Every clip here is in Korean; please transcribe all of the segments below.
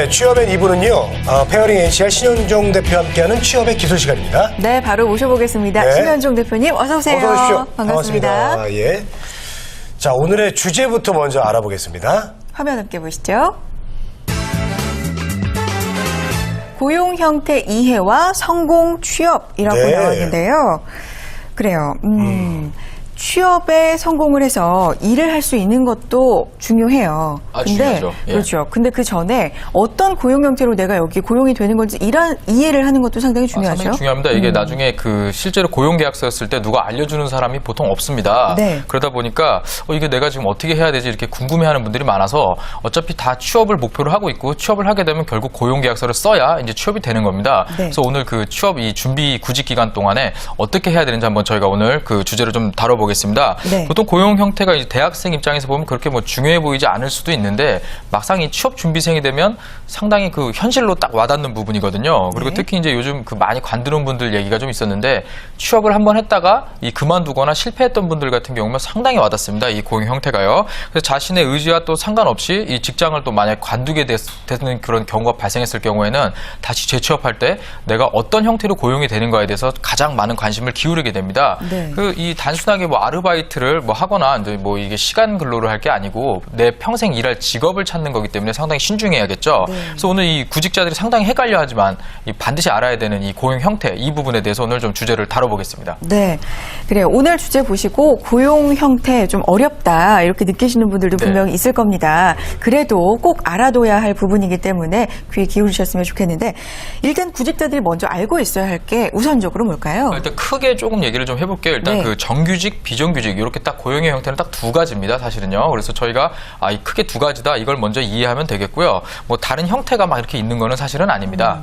네, 취업엔 2부는요. 페어링 NCR 신현종 대표와 함께하는 취업의 기술 시간입니다. 네, 바로 모셔보겠습니다. 네. 신현종 대표님, 어서 오세요. 어서 오십시오. 반갑습니다. 예. 자, 오늘의 주제부터 먼저 알아보겠습니다. 화면 함께 보시죠. 고용 형태 이해와 성공 취업이라고 네. 나왔는데요. 그래요. 취업에 성공을 해서 일을 할 수 있는 것도 중요해요. 중요하죠. 예. 그렇죠. 근데 그 전에 어떤 고용 형태로 내가 여기 고용이 되는 건지 이해를 하는 것도 상당히 중요하죠. 상당히 중요합니다. 이게 나중에 그 실제로 고용 계약서였을 때 누가 알려주는 사람이 보통 없습니다. 네. 그러다 보니까 이게 내가 지금 어떻게 해야 되지 이렇게 궁금해하는 분들이 많아서 어차피 다 취업을 목표로 하고 있고 취업을 하게 되면 결국 고용 계약서를 써야 이제 취업이 되는 겁니다. 네. 그래서 오늘 그 취업 이 준비 구직 기간 동안에 어떻게 해야 되는지 한번 저희가 오늘 그 주제를 좀 다뤄보겠습니다. 네. 보통 고용 형태가 이제 대학생 입장에서 보면 그렇게 뭐 중요해 보이지 않을 수도 있는데 막상 이 취업 준비생이 되면 상당히 그 현실로 딱 와닿는 부분이거든요. 그리고 네. 특히 이제 요즘 그 많이 관두는 분들 얘기가 좀 있었는데 취업을 한번 했다가 이 그만두거나 실패했던 분들 같은 경우는 상당히 와닿습니다. 이 고용 형태가요. 그래서 자신의 의지와 또 상관없이 이 직장을 또 만약 관두게 되는 그런 경우가 발생했을 경우에는 다시 재취업할 때 내가 어떤 형태로 고용이 되는가에 대해서 가장 많은 관심을 기울이게 됩니다. 네. 이 단순하게 뭐 아르바이트를 뭐 하거나 이제 뭐 이게 시간 근로를 할 게 아니고 내 평생 일할 직업을 찾는 거기 때문에 상당히 신중해야겠죠. 네. 그래서 오늘 이 구직자들이 상당히 헷갈려 하지만 반드시 알아야 되는 이 고용 형태 이 부분에 대해서 오늘 좀 주제를 다뤄보겠습니다. 네. 그래요. 오늘 주제 보시고 고용 형태 좀 어렵다 이렇게 느끼시는 분들도 네. 분명히 있을 겁니다. 그래도 꼭 알아둬야 할 부분이기 때문에 귀에 기울이셨으면 좋겠는데 일단 구직자들이 먼저 알고 있어야 할 게 우선적으로 뭘까요? 일단 크게 조금 얘기를 좀 해볼게요. 일단 네. 그 정규직, 비정규직 이렇게 딱 고용의 형태는 딱 두 가지입니다. 사실은요. 그래서 저희가 이 크게 두 가지다 이걸 먼저 이해하면 되겠고요. 뭐 다른 형태가 막 이렇게 있는 거는 사실은 아닙니다.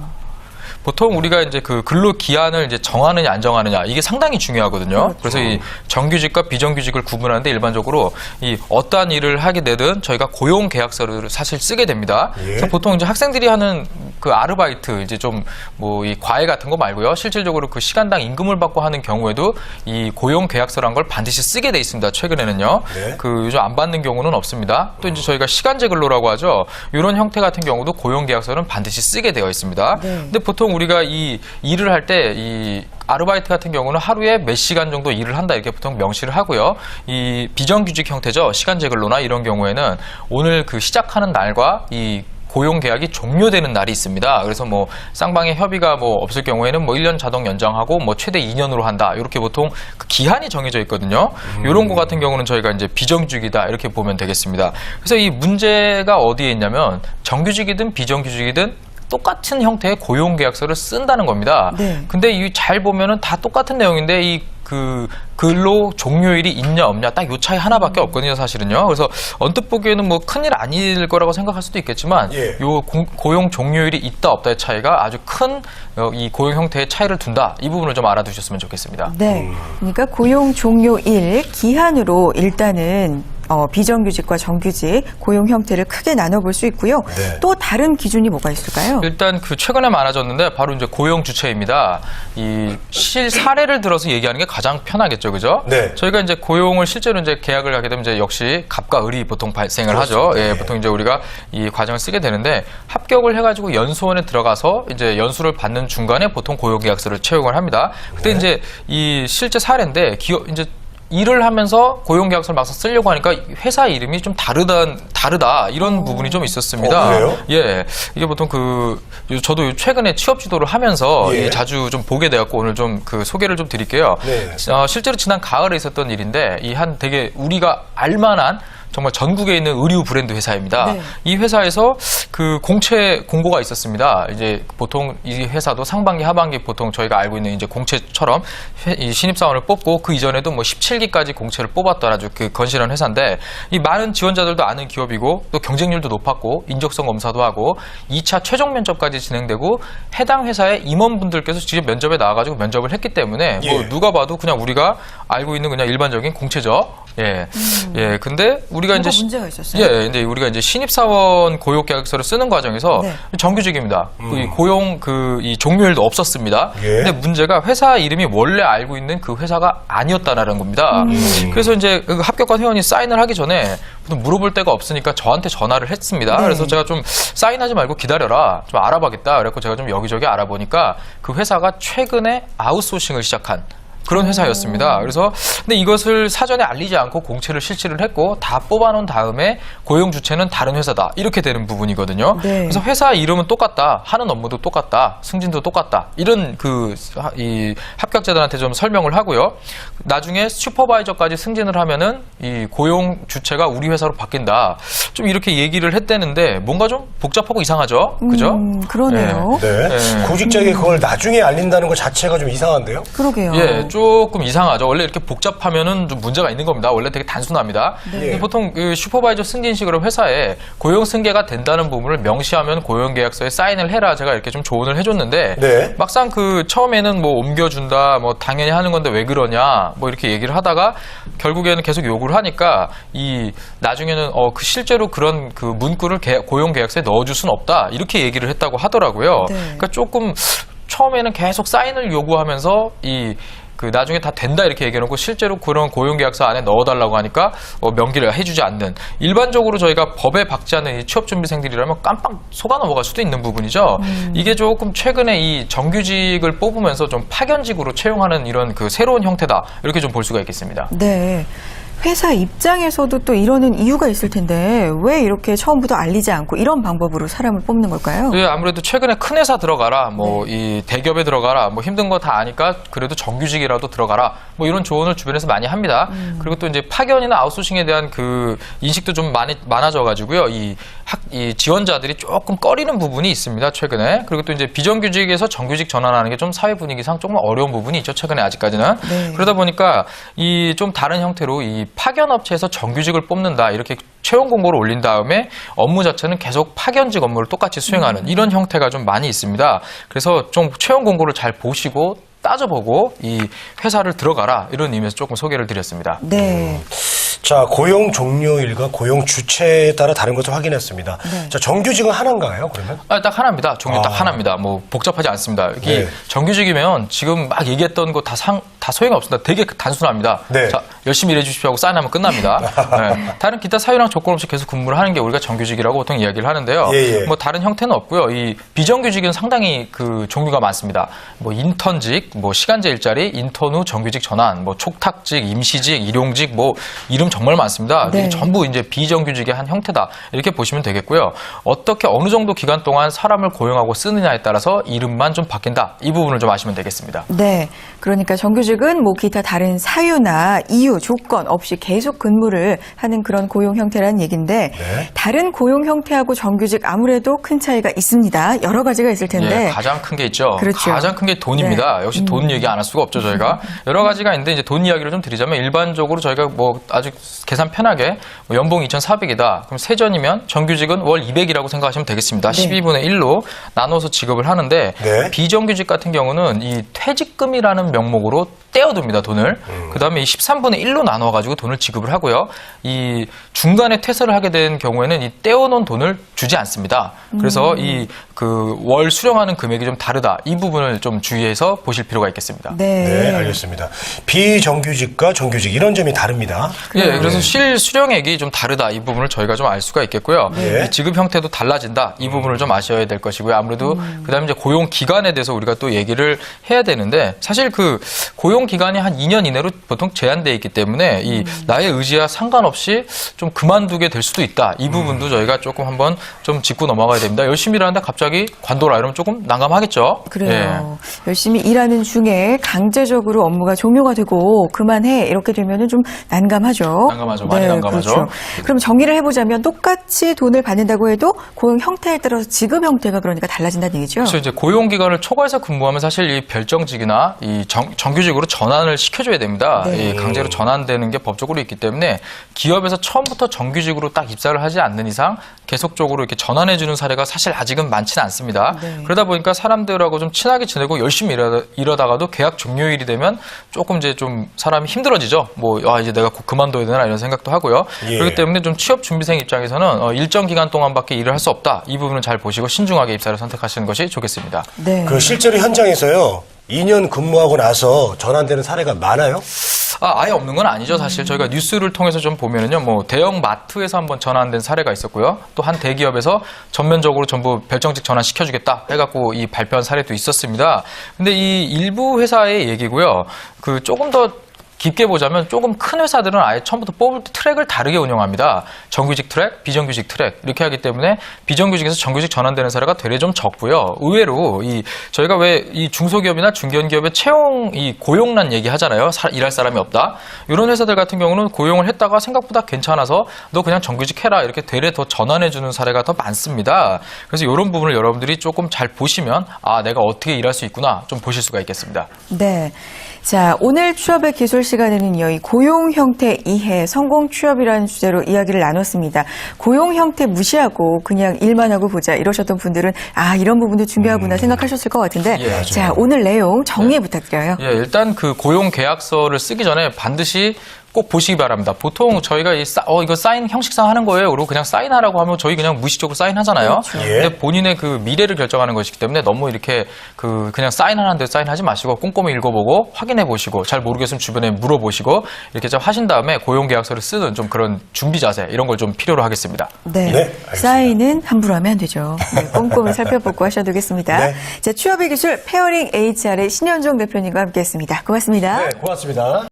보통 우리가 이제 그 근로 기한을 이제 정하느냐 안 정하느냐 이게 상당히 중요하거든요. 그래서 이 정규직과 비정규직을 구분하는데 일반적으로 이 어떠한 일을 하게 되든 저희가 고용 계약서를 사실 쓰게 됩니다. 예. 그래서 보통 이제 학생들이 하는 그 아르바이트 이제 좀 뭐 이 과외 같은 거 말고요. 실질적으로 그 시간당 임금을 받고 하는 경우에도 이 고용 계약서란 걸 반드시 쓰게 돼 있습니다. 최근에는요. 네. 그 요즘 안 받는 경우는 없습니다. 또 이제 저희가 시간제 근로라고 하죠. 이런 형태 같은 경우도 고용 계약서는 반드시 쓰게 되어 있습니다. 네. 근데 보통 우리가 이 일을 할 때 이 아르바이트 같은 경우는 하루에 몇 시간 정도 일을 한다 이렇게 보통 명시를 하고요. 이 비정규직 형태죠. 시간제 근로나 이런 경우에는 오늘 그 시작하는 날과 이 고용 계약이 종료되는 날이 있습니다. 그래서 뭐 쌍방의 협의가 뭐 없을 경우에는 뭐 1년 자동 연장하고 뭐 최대 2년으로 한다. 이렇게 보통 그 기한이 정해져 있거든요. 이런 거 같은 경우는 저희가 이제 비정규직이다 이렇게 보면 되겠습니다. 그래서 이 문제가 어디에 있냐면 정규직이든 비정규직이든 똑같은 형태의 고용 계약서를 쓴다는 겁니다. 네. 근데 이 잘 보면은 다 똑같은 내용인데 이 그 근로 종료일이 있냐 없냐 딱 요 차이 하나밖에 없거든요, 사실은요. 그래서 언뜻 보기에는 뭐 큰일 아닐 거라고 생각할 수도 있겠지만 예. 요 고용 종료일이 있다 없다의 차이가 아주 큰 이 고용 형태의 차이를 둔다. 이 부분을 좀 알아두셨으면 좋겠습니다. 네. 그러니까 고용 종료일 기한으로 일단은 비정규직과 정규직 고용 형태를 크게 나눠볼 수 있고요. 네. 또 다른 기준이 뭐가 있을까요? 일단 그 최근에 많아졌는데 바로 이제 고용 주체입니다. 이 실 사례를 들어서 얘기하는 게 가장 편하겠죠, 그죠? 네. 저희가 이제 고용을 실제로 이제 계약을 하게 되면 이제 역시 갑과 을이 보통 발생을 하죠. 그렇습니다. 예, 네. 보통 이제 우리가 이 과정을 쓰게 되는데 합격을 해가지고 연수원에 들어가서 이제 연수를 받는 중간에 보통 고용 계약서를 채용을 합니다. 그때 네. 이제 이 실제 사례인데 기업 이제 일을 하면서 고용계약서를 막상 쓰려고 하니까 회사 이름이 좀 다르다 이런 부분이 좀 있었습니다. 그래요? 예, 이게 보통 저도 최근에 취업 지도를 하면서 예. 자주 좀 보게 되었고 오늘 좀 그 소개를 좀 드릴게요. 네. 실제로 지난 가을에 있었던 일인데 이 한 되게 우리가 알만한 정말 전국에 있는 의류 브랜드 회사입니다. 네. 이 회사에서 그 공채 공고가 있었습니다. 이제 보통 이 회사도 상반기, 하반기 보통 저희가 알고 있는 이제 공채처럼 이 신입사원을 뽑고 그 이전에도 뭐 17기까지 공채를 뽑았던 아주 그 건실한 회사인데 이 많은 지원자들도 아는 기업이고 또 경쟁률도 높았고 인적성 검사도 하고 2차 최종 면접까지 진행되고 해당 회사의 임원분들께서 직접 면접에 나와가지고 면접을 했기 때문에 뭐 예. 누가 봐도 그냥 우리가 알고 있는 그냥 일반적인 공채죠. 예. 근데 우리가 이제 문제가 있었어요. 예, 근데 우리가 이제 신입사원 고용계약서를 쓰는 과정에서 네. 정규직입니다. 이 고용 이 종료일도 없었습니다. 예. 근데 문제가 회사 이름이 원래 알고 있는 그 회사가 아니었다라는 겁니다. 그래서 이제 그 합격한 회원이 사인을 하기 전에 물어볼 데가 없으니까 저한테 전화를 했습니다. 네. 그래서 제가 좀 사인하지 말고 기다려라, 좀 알아봐겠다. 그래서 제가 좀 여기저기 알아보니까 그 회사가 최근에 아웃소싱을 시작한 그런 회사였습니다. 그래서 근데 이것을 사전에 알리지 않고 공채를 실시를 했고 다 뽑아놓은 다음에 고용 주체는 다른 회사다 이렇게 되는 부분이거든요. 네. 그래서 회사 이름은 똑같다, 하는 업무도 똑같다, 승진도 똑같다 이런 이 합격자들한테 좀 설명을 하고요. 나중에 슈퍼바이저까지 승진을 하면은 이 고용 주체가 우리 회사로 바뀐다. 좀 이렇게 얘기를 했대는데 뭔가 좀 복잡하고 이상하죠, 그죠? 그러네요. 네. 네. 구직자에게 그걸 나중에 알린다는 것 자체가 좀 이상한데요? 그러게요. 예, 조금 이상하죠. 원래 이렇게 복잡하면은 좀 문제가 있는 겁니다. 원래 되게 단순합니다. 네. 보통 그 슈퍼바이저 승진식으로 회사에 고용 승계가 된다는 부분을 명시하면 고용계약서에 사인을 해라. 제가 이렇게 좀 조언을 해줬는데 네. 막상 그 처음에는 뭐 옮겨준다, 뭐 당연히 하는 건데 왜 그러냐, 뭐 이렇게 얘기를 하다가 결국에는 계속 요구를 하니까 이 나중에는 그 실제로 그런 그 문구를 고용계약서에 넣어줄 수는 없다 이렇게 얘기를 했다고 하더라고요. 네. 그러니까 조금 처음에는 계속 사인을 요구하면서 그 나중에 다 된다 이렇게 얘기해놓고 실제로 그런 고용계약서 안에 넣어달라고 하니까 명기를 해주지 않는, 일반적으로 저희가 법에 박지 않는 이 취업준비생들이라면 깜빡 속아 넘어갈 수도 있는 부분이죠. 이게 조금 최근에 이 정규직을 뽑으면서 좀 파견직으로 채용하는 이런 그 새로운 형태다 이렇게 좀 볼 수가 있겠습니다. 네. 회사 입장에서도 또 이러는 이유가 있을 텐데 왜 이렇게 처음부터 알리지 않고 이런 방법으로 사람을 뽑는 걸까요? 예, 아무래도 최근에 큰 회사 들어가라, 뭐 이 대기업에 들어가라, 뭐 힘든 거 다 아니까 그래도 정규직이라도 들어가라, 뭐 이런 조언을 주변에서 많이 합니다. 그리고 또 이제 파견이나 아웃소싱에 대한 그 인식도 좀 많아져가지고요. 이 지원자들이 조금 꺼리는 부분이 있습니다, 최근에. 그리고 또 이제 비정규직에서 정규직 전환하는 게 좀 사회 분위기상 조금 어려운 부분이 있죠, 최근에 아직까지는. 네. 그러다 보니까 이 좀 다른 형태로 이 파견 업체에서 정규직을 뽑는다 이렇게 채용 공고를 올린 다음에 업무 자체는 계속 파견직 업무를 똑같이 수행하는 이런 형태가 좀 많이 있습니다. 그래서 좀 채용 공고를 잘 보시고 따져보고 이 회사를 들어가라 이런 의미에서 조금 소개를 드렸습니다. 네. 자, 고용 종료일과 고용 주체에 따라 다른 것을 확인했습니다. 네. 자, 정규직은 하나인가요, 그러면? 딱 하나입니다. 종류 딱 하나입니다. 뭐 복잡하지 않습니다. 이게 네. 정규직이면 지금 막 얘기했던 거 다 소용이 없습니다. 되게 단순합니다. 네. 자, 열심히 일해 주십시오 하고 사인하면 끝납니다. 네. 다른 기타 사유랑 조건 없이 계속 근무를 하는 게 우리가 정규직이라고 보통 이야기를 하는데요. 예. 뭐 다른 형태는 없고요. 이 비정규직은 상당히 그 종류가 많습니다. 뭐 인턴직, 뭐 시간제 일자리, 인턴 후 정규직 전환, 뭐 촉탁직, 임시직, 일용직, 뭐 이름 정말 많습니다. 네. 이게 전부 이제 비정규직의 한 형태다 이렇게 보시면 되겠고요. 어떻게 어느 정도 기간 동안 사람을 고용하고 쓰느냐에 따라서 이름만 좀 바뀐다. 이 부분을 좀 아시면 되겠습니다. 네. 그러니까 정규직은 뭐 기타 다른 사유나 이유, 조건 없이 계속 근무를 하는 그런 고용 형태라는 얘기인데 네. 다른 고용 형태하고 정규직 아무래도 큰 차이가 있습니다. 여러 가지가 있을 텐데. 예, 가장 큰 게 있죠. 그렇죠. 가장 큰 게 돈입니다. 네. 역시 돈 얘기 안 할 수가 없죠, 저희가. 여러 가지가 있는데 이제 돈 이야기를 좀 드리자면 일반적으로 저희가 뭐 아주 계산 편하게 뭐 연봉 2,400이다. 그럼 세전이면 정규직은 월 200이라고 생각하시면 되겠습니다. 네. 12분의 1로 나눠서 지급을 하는데 네. 비정규직 같은 경우는 이 퇴직금이라는 명목으로 떼어둡니다, 돈을. 그 다음에 이 13분의 1로 나눠가지고 돈을 지급을 하고요. 이 중간에 퇴사를 하게 된 경우에는 이 떼어놓은 돈을 주지 않습니다. 그래서 이 그 월 수령하는 금액이 좀 다르다. 이 부분을 좀 주의해서 보실 필요가 있겠습니다. 네, 알겠습니다. 비정규직과 정규직 이런 점이 다릅니다. 예, 그래서 실 수령액이 좀 다르다. 이 부분을 저희가 좀 알 수가 있겠고요. 네. 이 지급 형태도 달라진다. 이 부분을 좀 아셔야 될 것이고요. 아무래도 그다음에 이제 고용 기간에 대해서 우리가 또 얘기를 해야 되는데 사실 그 고용 기간이 한 2년 이내로 보통 제한되어 있기 때문에 이 나의 의지와 상관없이 좀 그만두게 될 수도 있다. 이 부분도 저희가 조금 한번 좀 짚고 넘어가야 됩니다. 열심히 일하는데 갑자기 관둬라 이러면 조금 난감하겠죠. 그래요. 열심히 일하는 중에 강제적으로 업무가 종료가 되고 그만해 이렇게 되면은 좀 난감하죠. 난감하죠. 많이 난감하죠. 그렇죠. 그럼 정리를 해보자면 똑같이 돈을 받는다고 해도 고용 형태에 따라서 지급 형태가 그러니까 달라진다는 얘기죠. 그래서 이제 고용 기간을 초과해서 근무하면 사실 이 별정직이나 이 정규직으로 전환을 시켜줘야 됩니다. 네. 이 강제로 전환되는 게 법적으로 있기 때문에 기업에서 처음부터 정규직으로 딱 입사를 하지 않는 이상 계속적으로 이렇게 전환해주는 사례가 사실 아직은 많지는 않습니다. 네. 그러다 보니까 사람들하고 좀 친하게 지내고 열심히 일하다가도 계약 종료일이 되면 조금 이제 좀 사람이 힘들어지죠. 뭐 이제 내가 곧 그만둬야 되나 되나 이런 생각도 하고요. 예. 그렇기 때문에 좀 취업 준비생 입장에서는 일정 기간 동안밖에 일을 할 수 없다. 이 부분은 잘 보시고 신중하게 입사를 선택하시는 것이 좋겠습니다. 네. 그 실제로 현장에서요. 2년 근무하고 나서 전환되는 사례가 많아요? 아예 없는 건 아니죠. 사실 저희가 뉴스를 통해서 좀 보면은요, 뭐 대형 마트에서 한번 전환된 사례가 있었고요. 또 한 대기업에서 전면적으로 전부 별정직 전환 시켜주겠다 해갖고 이 발표한 사례도 있었습니다. 근데 이 일부 회사의 얘기고요. 그 조금 더 깊게 보자면 조금 큰 회사들은 아예 처음부터 뽑을 때 트랙을 다르게 운영합니다. 정규직 트랙, 비정규직 트랙 이렇게 하기 때문에 비정규직에서 정규직 전환되는 사례가 되레 좀 적고요. 의외로 저희가 왜 이 중소기업이나 중견기업의 채용 고용난 얘기 하잖아요. 일할 사람이 없다. 이런 회사들 같은 경우는 고용을 했다가 생각보다 괜찮아서 너 그냥 정규직 해라 이렇게 되레 더 전환해 주는 사례가 더 많습니다. 그래서 이런 부분을 여러분들이 조금 잘 보시면 내가 어떻게 일할 수 있구나 좀 보실 수가 있겠습니다. 네. 자, 오늘 취업의 기술 시간에는요, 이 고용 형태 이해, 성공 취업이라는 주제로 이야기를 나눴습니다. 고용 형태 무시하고 그냥 일만 하고 보자 이러셨던 분들은 이런 부분도 중요하구나 생각하셨을 것 같은데, 예, 자, 오늘 내용 정리해 부탁드려요. 예, 일단 그 고용 계약서를 쓰기 전에 반드시 꼭 보시기 바랍니다. 보통 저희가 이거 사인 형식상 하는 거예요. 그리고 그냥 사인하라고 하면 저희 그냥 무의식적으로 사인하잖아요. 그렇죠. 예. 근데 본인의 그 미래를 결정하는 것이기 때문에 너무 이렇게 그냥 사인하는 데 사인하지 마시고 꼼꼼히 읽어보고 확인해 보시고 잘 모르겠으면 주변에 물어보시고 이렇게 좀 하신 다음에 고용 계약서를 쓰는 좀 그런 준비 자세 이런 걸 좀 필요로 하겠습니다. 네. 네, 알겠습니다. 사인은 함부로 하면 안 되죠. 네, 꼼꼼히 살펴보고 하셔도 되겠습니다. 네. 자, 취업의 기술 페어링 HR의 신현종 대표님과 함께했습니다. 고맙습니다. 네, 고맙습니다.